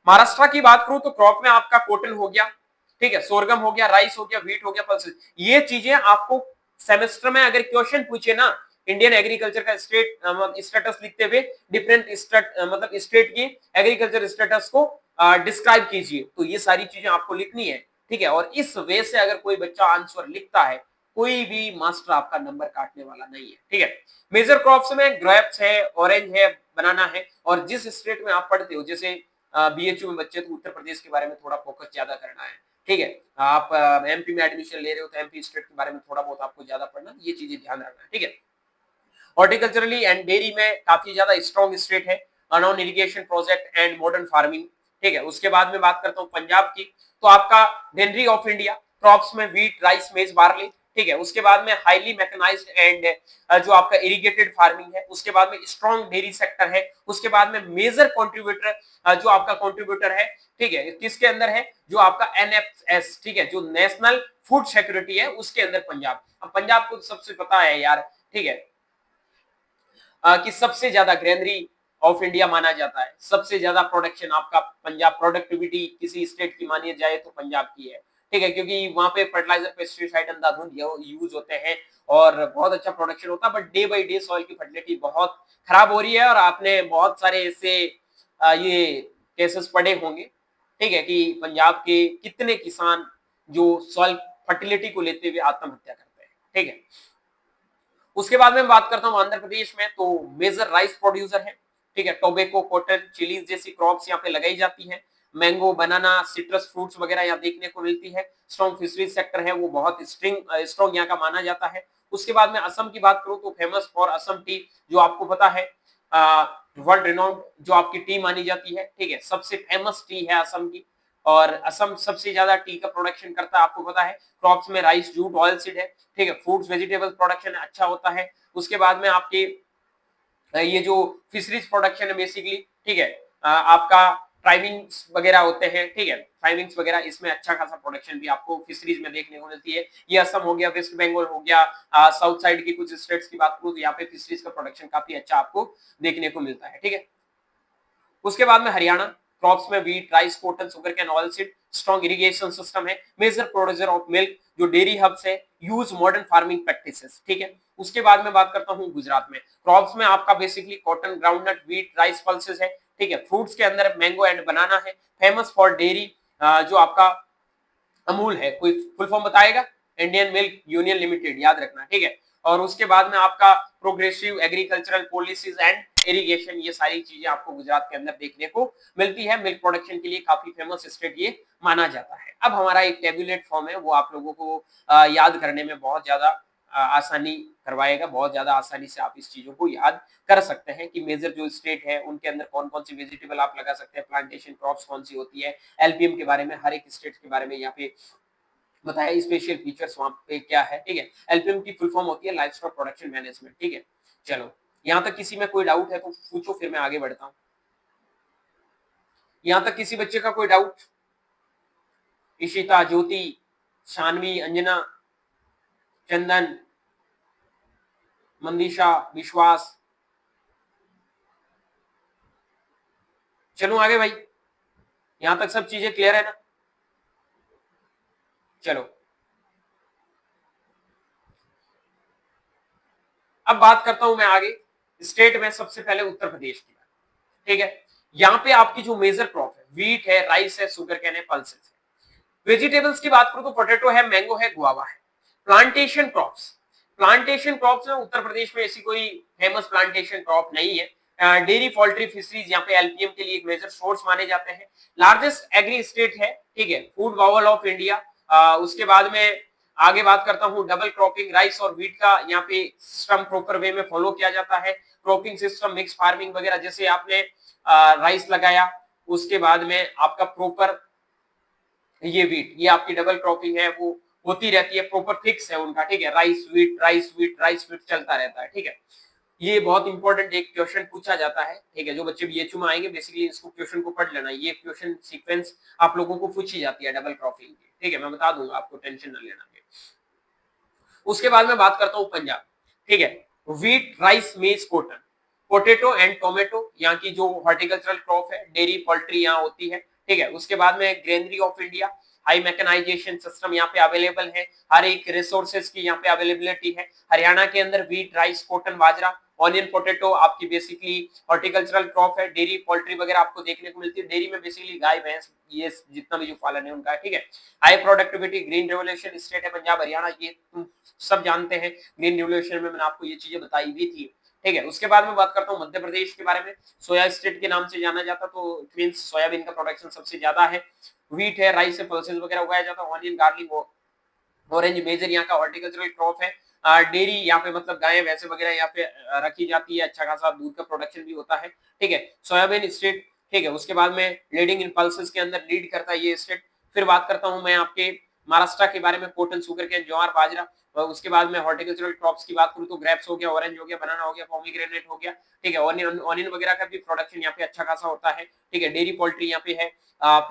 महाराष्ट्र की बात करूं तो क्रॉप में आपका कॉटन हो गया, ठीक है, सोरगम हो गया, राइस हो गया, व्हीट हो गया, पल्सेस। ये चीजें आपको सेमेस्टर में अगर क्वेश्चन पूछे ना, इंडियन एग्रीकल्चर का स्टेटस लिखते हुए डिफरेंट मतलब स्टेट की एग्रीकल्चर स्टेटस को डिस्क्राइब कीजिए, तो ये सारी चीजें आपको लिखनी है, ठीक है। और इस वे से अगर कोई बच्चा आंसर लिखता है, कोई भी मास्टर आपका नंबर काटने वाला नहीं है, ठीक है। मेजर क्रॉप्स में ग्रेप्स है, ऑरेंज है, बनाना है। और जिस स्टेट में आप पढ़ते हो, जैसे बीएचयू में बच्चे तो उत्तर प्रदेश के बारे में थोड़ा फोकस ज्यादा करना है, ठीक है। आप एमपी में एडमिशन ले रहे हो तो एमपी स्टेट के बारे में थोड़ा बहुत आपको ज्यादा पढ़ना, ये चीजें ध्यान रखना है, ठीक है। हॉर्टिकल्चरली एंड डेयरी में काफी ज्यादा स्ट्रॉन्ग स्टेट है, अनॉन irrigation project and modern farming, ठीक है। उसके बाद में बात करता हूँ पंजाब की, तो आपका डेनरी ऑफ इंडिया, क्रॉप्स में व्हीट, राइस, मेज, बार्ली, ठीक है। उसके बाद में हाईली मैकेनाइज्ड एंड जो आपका इरिगेटेड फार्मिंग है। उसके बाद में स्ट्रॉन्ग डेयरी सेक्टर है। उसके बाद में मेजर कंट्रीब्यूटर जो आपका कंट्रीब्यूटर है, ठीक है, किसके अंदर है, जो आपका एनएफएस, ठीक है, जो नेशनल फूड सिक्योरिटी है, उसके अंदर पंजाब। अब पंजाब को सबसे पता है यार, ठीक है, कि सबसे ज्यादा ग्रेनरी ऑफ इंडिया माना जाता है, सबसे ज्यादा प्रोडक्शन आपका पंजाब, प्रोडक्टिविटी किसी स्टेट की मानी जाए तो पंजाब की है, ठीक है, क्योंकि वहां पे फर्टिलाइजर, पेस्टिसाइड अंधाधुंध यूज होते हैं और बहुत अच्छा प्रोडक्शन होता है। But day by day soil की फर्टिलिटी बहुत खराब हो रही है, और आपने बहुत सारे ऐसे ये केसेस पढ़े होंगे, ठीक है, कि पंजाब के कितने किसान जो सॉइल फर्टिलिटी को लेते हुए आत्महत्या करते हैं, ठीक है। उसके बाद में बात करता हूँ आंध्र प्रदेश में, तो मेजर राइस प्रोड्यूसर है, ठीक है। टोबैको, कॉटन, चिलीज जैसी क्रॉप्स यहाँ पे लगाई जाती है। मैंगो, बनाना, सिट्रस फ्रूट्स वगैरह यहाँ देखने को मिलती है। स्ट्रॉन्ग फिशरीज सेक्टर है, वो बहुत स्ट्रॉन्ग यहाँ का माना जाता है। उसके बाद में असम की बात करूँ तो फेमस फॉर असम टी, जो आपको पता है वर्ल्ड रिनाउंड जो आपकी टी मानी जाती है, ठीक है, सबसे फेमस टी है असम की। और असम सबसे ज्यादा टी का प्रोडक्शन करता है, आपको पता है। क्रॉप्स में राइस, जूट, ऑयल सीड है, ठीक है। फ्रूट्स, वेजिटेबल प्रोडक्शन अच्छा होता है। उसके बाद में आपके ये जो फिशरीज प्रोडक्शन है बेसिकली, ठीक है, आपका ट्राइबिंग्स वगैरह होते हैं, ठीक है, ट्राइबिंग्स वगैरह, इसमें अच्छा खासा प्रोडक्शन भी आपको फिशरीज में देखने को मिलती है। ये असम हो गया, वेस्ट बंगाल हो गया, साउथ साइड की कुछ स्टेट्स की बात करूँ तो यहाँ पे फिशरीज का प्रोडक्शन काफी अच्छा आपको देखने को मिलता है, ठीक है। उसके बाद में हरियाणा, क्रॉप्स में wheat, rice, cotton, sugar cane, oil seed, strong irrigation system है। मेजर प्रोड्यूसर ऑफ मिल्क, जो डेयरी हब्स है, यूज मॉडर्न फार्मिंग प्रैक्टिसेस, ठीक है। उसके बाद में बात करता हूँ गुजरात में, क्रॉप्स में आपका basically cotton, groundnut, wheat, rice, pulses है, ठीक है। फ्रूट्स के अंदर मैंगो एंड बनाना है। फेमस फॉर डेयरी जो आपका अमूल है, कोई फुल फॉर्म बताएगा? इंडियन मिल्क यूनियन लिमिटेड, याद रखना, ठीक है। और उसके बाद में आपका progressive agricultural policies and irrigation, ये सारी चीजें आपको गुजरात के अंदर देखने को मिलती है। मिल्क प्रोडक्शन के लिए काफी फेमस स्टेट ये माना जाता है। अब हमारा एक टेबुलेट फॉर्म है, वो आप लोगों को याद करने में बहुत ज्यादा आसानी करवाएगा, बहुत ज्यादा आसानी से आप इस चीजों को याद कर सकते हैं कि मेजर जो स्टेट है उनके अंदर कौन कौन सी वेजिटेबल आप लगा सकते हैं, प्लांटेशन क्रॉप्स कौन सी होती है, एलपीएम के बारे में, हर एक स्टेट के बारे में यहाँ पे बताया, स्पेशल फीचर्स वहां पे क्या है, ठीक है। एलपीएम की फुल फॉर्म होती है लाइफ स्टॉक प्रोडक्शन मैनेजमेंट, ठीक है। चलो, यहाँ तक किसी में कोई डाउट है तो पूछो, फिर मैं आगे बढ़ता हूँ। यहाँ तक किसी बच्चे का कोई डाउट? इशिता, ज्योति, शानवी, अंजना, चंदन, मंदीशा, विश्वास। चलूं आगे भाई, यहां तक सब चीजें क्लियर है ना? चलो अब बात करता हूं मैं आगे स्टेट में, सबसे पहले उत्तर प्रदेश की बात। ठीक है, यहाँ पे आपकी जो मेजर क्रॉप है, व्हीट है, राइस है, सुगर कैन है, पल्सेस है। वेजिटेबल्स की बात करूं तो पोटैटो है, मैंगो है, गुआवा है। प्लांटेशन क्रॉप्स, प्लांटेशन क्रॉप्स में उत्तर प्रदेश में ऐसी कोई फेमस प्लांटेशन क्रॉप नहीं है। डेयरी, पोल्ट्री, फिशरीज यहाँ पे एलपीएम के लिए एक मेजर सोर्स माने जाते हैं। लार्जेस्ट एग्री स्टेट है, ठीक है, फूड बाउल ऑफ इंडिया। उसके बाद में आगे बात करता हूँ डबल क्रॉपिंग, राइस और व्हीट का यहाँ पे सिस्टम प्रॉपर वे में फॉलो किया जाता है। क्रॉपिंग सिस्टम, मिक्स फार्मिंग वगैरह, जैसे आपने राइस लगाया, उसके बाद में आपका प्रॉपर ये व्हीट, ये आपकी डबल क्रॉपिंग है, वो होती रहती है, प्रॉपर फिक्स है उनका। ठीक है, rice wheat, rice wheat, rice wheat चलता रहता है। ठीक है, ये बहुत इंपॉर्टेंट एक क्वेश्चन पूछा जाता है। ठीक है, जो बच्चे बीएचयू में आएंगे बेसिकली इसको क्वेश्चन को पढ़ लेना, ये क्वेश्चन सीक्वेंस आप लोगों को पूछी जाती है डबल क्रॉपिंग की। ठीक है, मैं बता दूंगा आपको, टेंशन न लेना। उसके बाद में बात करता हूँ पंजाब। ठीक है, wheat, rice, maize, cotton, potato and tomato यहाँ की जो हॉर्टिकल्चरल क्रॉप है। डेयरी, पोल्ट्री यहाँ होती है। ठीक है, उसके बाद में granary of India, high mechanisation system यहाँ पे अवेलेबल है, हर एक रिसोर्सेज की यहाँ पे अवेलेबिलिटी है। हरियाणा के अंदर व्हीट, राइस, कॉटन, बाजरा, ऑनियन, पोटैटो आपकी बेसिकली हॉर्टिकल्चरल क्रॉप है। डेयरी, पोल्ट्री वगैरह आपको देखने को मिलती है। डेयरी में बेसिकली गाय, भैंस, ये जितना भी जो पालन है उनका। ठीक है, high productivity, green revolution state है पंजाब, हरियाणा, ये तुम सब जानते हैं। ग्रीन रेवोल्यूशन में मैंने आपको ये चीजें बताई भी थी। ठीक है, उसके बाद में बात करता हूँ मध्य प्रदेश के बारे में। सोया स्टेट के नाम से जाना जाता, तो मींस सोयाबीन का प्रोडक्शन सबसे ज्यादा है। व्हीट है, राइस है, पल्सेस वगैरह उगाया जाता है। ऑनियन, गार्लिक, ऑरेंज मेजर यहाँ का हॉर्टिकल्चरल क्रॉप है। डेयरी यहाँ पे मतलब गाय भैंसे वगैरह यहाँ पे रखी जाती है, अच्छा खासा दूध का प्रोडक्शन भी होता है। ठीक है, सोयाबीन स्टेट। ठीक है, उसके बाद में लीडिंग इन पल्सेस के अंदर लीड करता है ये स्टेट। फिर बात करता हूँ मैं आपके महाराष्ट्र के बारे में, कॉटन, शुगर केन, ज्वार, बाजरा। और उसके बाद में हॉर्टिकल्चरल क्रॉप्स की बात करूँ तो ग्रेप्स हो गया, ऑरेंज हो गया, बनाना हो गया, पोमीग्रेनेट हो गया। ठीक है, ऑनियन, ऑनियन वगैरह का भी प्रोडक्शन यहाँ पे अच्छा खासा होता है। ठीक है, डेयरी, पोल्ट्री यहाँ पे है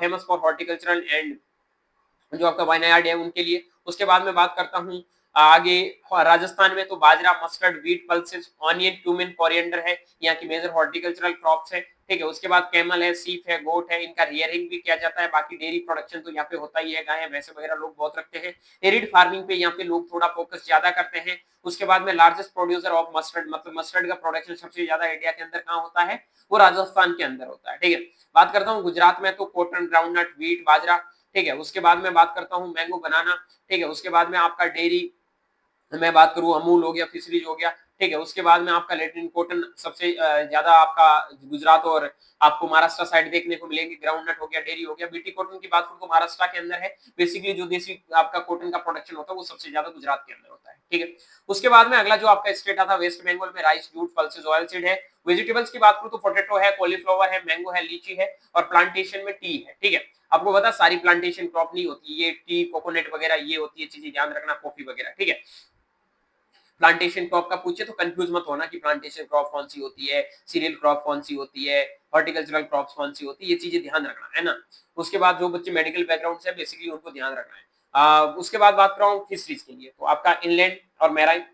फेमस फॉर हॉर्टिकल्चरल एंड जो आपका वाइनयार्ड है उनके लिए। उसके बाद में बात करता हूँ आगे राजस्थान में, तो बाजरा, mustard, wheat, pulses, onion, cumin, coriander है, यहाँ की मेजर हॉर्टिकल्चरल क्रॉप्स है। ठीक है, उसके बाद कैमल है, सीप है, गोट है, इनका रियरिंग भी किया जाता है। बाकी डेयरी प्रोडक्शन तो यहाँ पे होता ही है, गाय भैंसे वगैरह लोग बहुत रखते हैं। एरिड फार्मिंग पे यहाँ पे लोग थोड़ा फोकस ज्यादा करते हैं। उसके बाद में लार्जेस्ट प्रोड्यूसर ऑफ मस्टर्ड, मतलब मस्टर्ड का प्रोडक्शन सबसे ज्यादा इंडिया के अंदर कहाँ होता है, वो राजस्थान के अंदर होता है। ठीक है, बात करता हूँ गुजरात में, तो कॉटन, ग्राउंडनट, व्हीट, बाजरा। ठीक है, उसके बाद में बात करता हूँ मैंगो, बनाना। ठीक है, उसके बाद में आपका डेयरी मैं बात करूं, अमूल हो गया, फिशरीज हो गया। ठीक है, उसके बाद में आपका लेटिन कॉटन सबसे ज्यादा आपका गुजरात और आपको महाराष्ट्र साइड देखने को मिलेंगे। ग्राउंडनट हो गया, डेयरी हो गया। बीटी कॉटन की बात करूं तो महाराष्ट्र के अंदर है। बेसिकली जो देसी आपका कॉटन का प्रोडक्शन होता है वो सबसे ज्यादा गुजरात के अंदर होता है। ठीक है, उसके बाद में अगला जो आपका स्टेट आता है वेस्ट बंगाल में, rice, jute, pulses, oil seed है। वेजिटेबल्स की बात करूं तो पोटैटो है, कॉलीफ्लावर है, मैंगो है, लीची है, और प्लांटेशन में टी है। ठीक है, आपको पता सारी प्लांटेशन क्रॉप नहीं होती, ये टी, कोकोनट वगैरह ये होती है चीजें, ध्यान रखना, कॉफी वगैरह। ठीक है, प्लांटेशन क्रॉप का पूछे तो कंफ्यूज मत होना कि प्लांटेशन क्रॉप कौन सी होती है, सीरियल क्रॉप कौन सी होती है, हॉर्टिकल्चरल क्रॉप्स कौन सी होती है, ये चीजें ध्यान रखना है ना। उसके बाद जो बच्चे मेडिकल बैकग्राउंड से बेसिकली उनको ध्यान रखना है। उसके बाद बात कर रहा हूँ फिशरीज के लिए, तो आपका इनलैंड और मैराइन।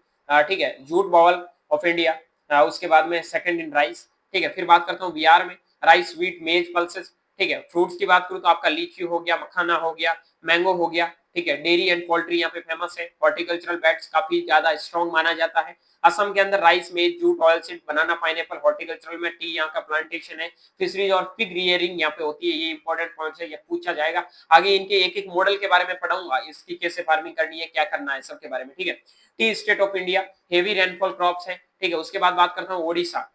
ठीक है, जूट बॉल ऑफ इंडिया। उसके बाद में सेकंड इन राइस। ठीक है, फिर बात करता हूँ बिहार में, राइस, व्हीट, मेज, पल्सेस। ठीक है, फ्रूट्स की बात करूँ तो आपका लीची हो गया, मखाना हो गया, मैंगो हो गया। ठीक है, डेयरी एंड पोल्ट्री यहाँ पे फेमस है। हॉर्टिकल्चरल बेड्स काफी ज्यादा स्ट्रॉन्ग माना जाता है। असम के अंदर राइस, मेज, जूट, ऑयल सीड, बनाना, पाइनएप्पल, हॉर्टिकल्चरल में टी यहाँ का प्लांटेशन है। फिशरीज और फिग रियरिंग यहाँ पे होती है, ये इंपॉर्टेंट पॉइंट है, ये पूछा जाएगा। आगे इनके एक एक मॉडल के बारे में पढ़ाऊंगा, इसकी कैसे फार्मिंग करनी है, क्या करना है, सबके बारे में। ठीक है, tea state of India, heavy rainfall crops है। ठीक है, उसके बाद बात करता हूँ Odisha,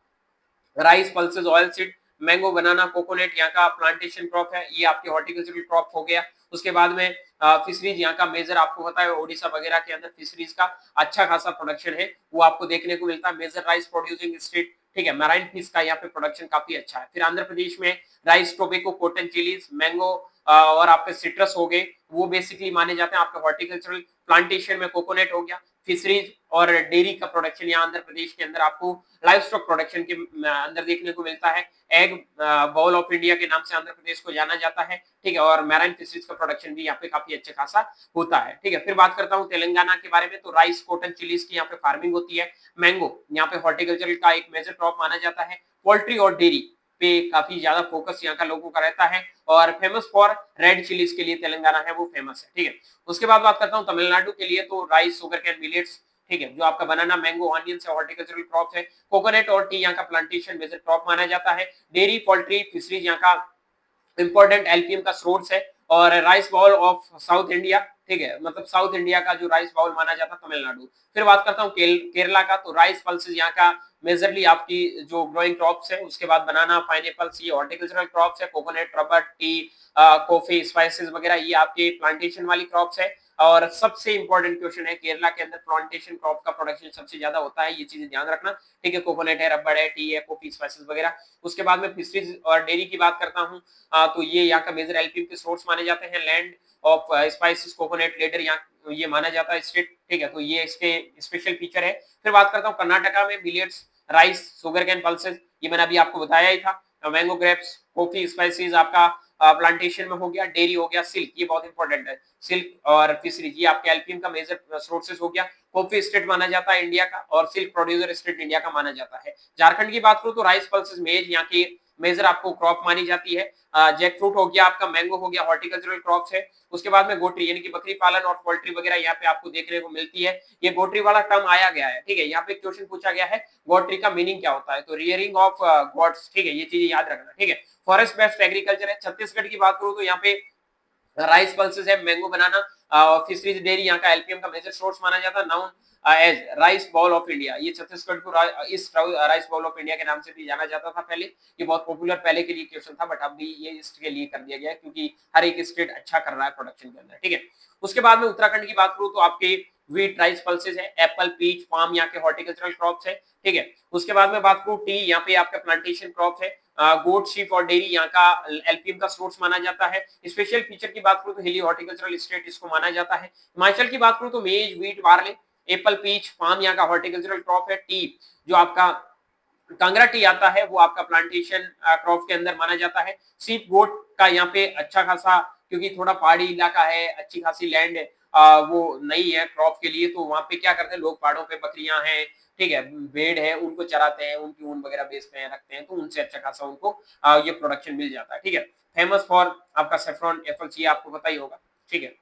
rice, pulses, oil seed, mango, banana, coconut यहाँ का प्लांटेशन क्रॉप है, ये आपके हॉर्टिकल्चरल क्रॉप हो गया। उसके बाद में फिशरीज यहाँ का मेजर, आपको पता है ओडिशा वगैरह के अंदर फिशरीज का अच्छा खासा प्रोडक्शन है, वो आपको देखने को मिलता है। Major rice producing state. ठीक है, मैराइन फिश का यहाँ पे प्रोडक्शन काफी अच्छा है। फिर आंध्र प्रदेश में rice, tobacco, cotton, chillies, mango, और आपके सिट्रस हो गए, वो बेसिकली माने जाते हैं। आपके हॉर्टिकल्चरल प्लांटेशन में कोकोनट हो गया, फिशरीज और डेयरी का प्रोडक्शन यहाँ आंध्र प्रदेश के अंदर आपको लाइव स्टॉक प्रोडक्शन के अंदर देखने को मिलता है। एग बाउल ऑफ इंडिया के नाम से आंध्र प्रदेश को जाना जाता है, ठीक है। और मैराइन फिशरीज का प्रोडक्शन भी यहाँ पे काफी अच्छा खासा होता है, ठीक है। फिर बात करता हूँ तेलंगाना के बारे में, तो राइस, कॉटन, चिलीज की यहाँ पे फार्मिंग होती है। मैंगो यहाँ पे हॉर्टिकल्चर का एक मेजर क्रॉप माना जाता है। पोल्ट्री और डेयरी पे काफी ज्यादा फोकस यहाँ का लोगों का रहता है। और फेमस फॉर रेड चिलीज के लिए तेलंगाना है वो फेमस है, ठीक है। उसके बाद बात करता हूँ तमिलनाडु के लिए, तो राइस, शुगर कैन, मिलेट्स, ठीक है। जो आपका बनाना, मैंगो, ऑनियन से हॉर्टिकल्चरल क्रॉप है। कोकोनट और टी यहाँ का प्लांटेशन मेजर क्रॉप माना जाता है। डेयरी, पोल्ट्री, फिशरीज यहाँ का इंपॉर्टेंट एलपीएम का सोर्स है। और rice bowl of South India, ठीक है, मतलब साउथ इंडिया का जो राइस बाउल माना जाता है तमिलनाडु। फिर बात करता हूँ केरला का, तो राइस, पल्सेस यहाँ का मेजरली आपकी जो ग्रोइंग क्रॉप्स है। उसके बाद बनाना, पाइनएप्पल्स, ये हॉर्टिकल्चरल क्रॉप्स है। Coconut, rubber, T, coffee, spices वगैरह ये आपके प्लांटेशन वाली क्रॉप्स है। और सबसे इंपॉर्टेंट क्वेश्चन है, केरला के अंदर प्लांटेशन क्रॉप का प्रोडक्शन सबसे ज्यादा होता है, ये चीजें ध्यान रखना, ठीक है। कोकोनट है, रबर है, टी है, कॉफी, स्पाइसेस वगैरह। उसके बाद में फिशरीज और डेयरी की बात करता हूँ, तो ये यहाँ का मेजर एलपीएम के सोर्स माने जाते हैं। Land of spices, coconut, ladder यहाँ ये माना जाता है स्टेट, ठीक है। तो ये इसके स्पेशल फीचर है। फिर बात करता हूँ कर्नाटका में, millets, rice, sugar cane, pulses, ये मैंने अभी आपको बताया ही था। मैंगो, ग्रेप्स, कॉफी, स्पाइसेस आपका प्लांटेशन में हो गया। डेयरी हो गया, सिल्क, ये बहुत इंपॉर्टेंट है, सिल्क और फिशरीज ये आपके एलपीएम का मेजर सोर्सेस हो गया। कॉफी स्टेट माना जाता है इंडिया का, और सिल्क प्रोड्यूसर स्टेट इंडिया का माना जाता है। झारखंड की बात करूं तो राइस, पल्सेस, मेज यहाँ की मेजर आपको क्रॉप मानी जाती है। जैक फ्रूट हो गया आपका, मैंगो हो गया, हॉर्टिकल्चरल क्रॉप्स है। उसके बाद में गोटरी यानी कि बकरी पालन और पोल्ट्री वगैरह यहाँ पे आपको देखने को मिलती है। ये गोटरी वाला टर्म आया गया है, ठीक है। यहाँ पे क्वेश्चन पूछा गया है गोटरी का मीनिंग क्या होता है, तो रियरिंग ऑफ गॉड्स, ठीक है, ये चीजें याद रखना, ठीक है। फॉरेस्ट बेस्ड एग्रीकल्चर है। छत्तीसगढ़ की बात करूं तो यहाँ पे राइस, पल्सेस है, मैंगो, बनाना, फिशरीज, डेयरी यहाँ का एलपीएम का मेजर सोर्स माना जाता है। Known as rice bowl of India, ये छत्तीसगढ़ को इस राइस बाउल ऑफ इंडिया के नाम से भी जाना जाता था पहले। ये बहुत पॉपुलर पहले के लिए क्वेश्चन था, बट अब भी ये इसके लिए कर दिया गया है क्योंकि हर एक स्टेट अच्छा कर रहा है प्रोडक्शन के अंदर, ठीक है। उसके बाद में उत्तराखंड की बात करूं तो आपके व्हीट, राइस, पल्सेस है। एप्पल, पीच, पाम यहाँ के हॉर्टिकल्चरल क्रॉप्स है, ठीक है। उसके बाद में बात करूं टी, यहाँ पे आपका प्लांटेशन क्रॉप है। गोट, शीप और डेयरी यहाँ का एलपीएम का सोर्स माना जाता है। स्पेशल फीचर की बात करूं तो हिली हॉर्टिकल्चरल स्टेट इसको माना जाता है। हिमाचल की बात करूं तो maize, wheat, barley, apple, peach, palm यहाँ का हॉर्टिकल्चरल क्रॉप है। टी जो आपका कांगड़ा टी आता है वो आपका प्लांटेशन क्रॉप के अंदर माना जाता है। सीप, गोट का यहाँ पे अच्छा खासा, क्योंकि थोड़ा पहाड़ी इलाका है, अच्छी खासी लैंड वो नहीं है क्रॉप के लिए, तो वहां पे क्या करते हैं लोग, पहाड़ों पे बकरियां हैं, ठीक है, भेड़ है, उनको चराते हैं, उनकी ऊन वगैरह बेचते हैं, रखते हैं, तो उनसे अच्छा खासा उनको ये प्रोडक्शन मिल जाता है, ठीक है। फेमस फॉर आपका सेफ्रॉन, एफएल्स, ये आपको पता ही होगा, ठीक है।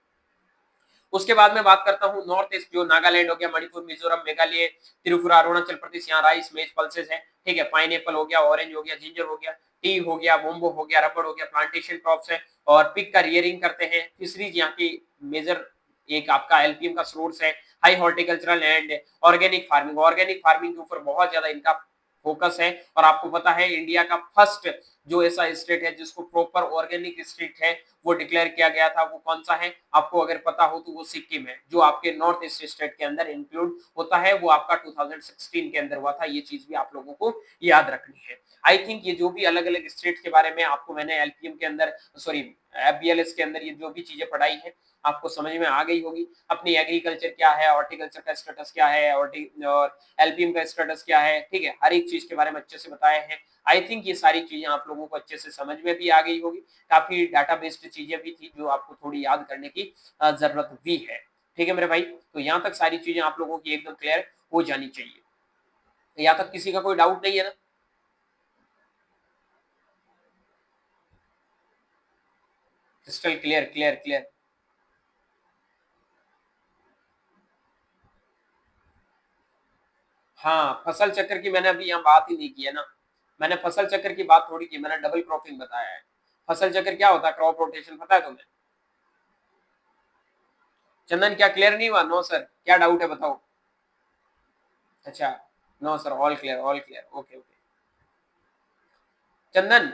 उसके बाद में बात करता हूँ नॉर्थ ईस्ट, जो नागालैंड हो गया, मणिपुर, मिजोरम, मेघालय, त्रिपुरा, अरुणाचल प्रदेश, यहाँ राइस, मेज, पल्सेस है, ठीक है। पाइन एप्पल हो गया, ऑरेंज हो गया, जिंजर हो गया, टी हो गया, बोम्बो हो गया, रबड़ हो गया, प्लांटेशन क्रॉप्स है। और पिक का रियरिंग करते हैं। फिशरीज यहाँ की मेजर एक आपका एलपीएम का सोर्स है। High horticultural and organic farming, organic farming के ऊपर बहुत ज्यादा इनका फोकस है। और आपको पता है इंडिया का फर्स्ट जो ऐसा स्टेट है जिसको प्रॉपर ऑर्गेनिक स्टेट है वो डिक्लेयर किया गया था, वो कौन सा है आपको अगर पता हो तो वो सिक्किम है, जो आपके नॉर्थ ईस्ट स्टेट के अंदर इंक्लूड होता है। वो आपका 2016 के अंदर हुआ था, ये चीज भी आप लोगों को याद रखनी है। आई थिंक ये जो भी अलग अलग स्टेट के बारे में आपको मैंने एलपीएम के अंदर, सॉरी, एफबीएलएस के अंदर ये जो भी चीजें पढ़ाई है आपको समझ में आ गई होगी। अपनी एग्रीकल्चर क्या है, हॉर्टिकल्चर का स्टेटस क्या है, और एलपीएम का स्टेटस क्या है, ठीक है, हर एक चीज के बारे में अच्छे से बताए हैं। आई थिंक ये सारी चीजें आप लोगों को अच्छे से समझ में भी आ गई होगी। काफी डाटा बेस्ड चीजें भी थी जो आपको थोड़ी याद करने की जरूरत भी है, ठीक है मेरे भाई। तो यहाँ तक सारी चीजें आप लोगों की एकदम क्लियर हो जानी चाहिए। यहाँ तक किसी का कोई डाउट नहीं है ना? Crystal clear, clear, clear. हाँ, फसल चक्र की मैंने अभी यहाँ बात ही नहीं की है ना। मैंने फसल चक्र की बात थोड़ी की, मैंने डबल क्रॉपिंग बताया है। फसल चक्र क्या होता है, क्रॉप रोटेशन, पता है तुम्हें? चंदन क्या क्लियर नहीं हुआ? नो सर, क्या डाउट है बताओ। अच्छा, no sir, all clear, all clear, okay okay. Chandan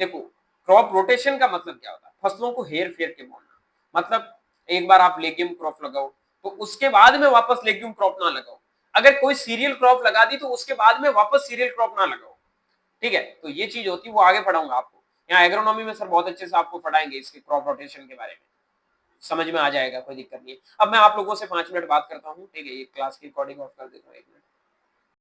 देखो, क्रॉप रोटेशन का मतलब क्या होता है, फसलों को हेर फेर के बोलना। मतलब एक बार आप लेग्यूम क्रॉप लगाओ तो उसके बाद में वापस लेग्यूम क्रॉप ना लगाओ। अगर कोई सीरियल क्रॉप लगा दी तो उसके बाद में वापस सीरियल क्रॉप ना लगाओ, ठीक है। तो ये चीज होती है, वो आगे पढ़ाऊंगा आपको। यहाँ एग्रोनॉमी में सर बहुत अच्छे से आपको पढ़ाएंगे इसके क्रॉप रोटेशन के बारे में, समझ में आ जाएगा, कोई दिक्कत नहीं है। अब मैं आप लोगों से 5 मिनट बात करता हूँ, ठीक है? ये क्लास की रिकॉर्डिंग ऑफ कर देता हूँ 1 मिनट।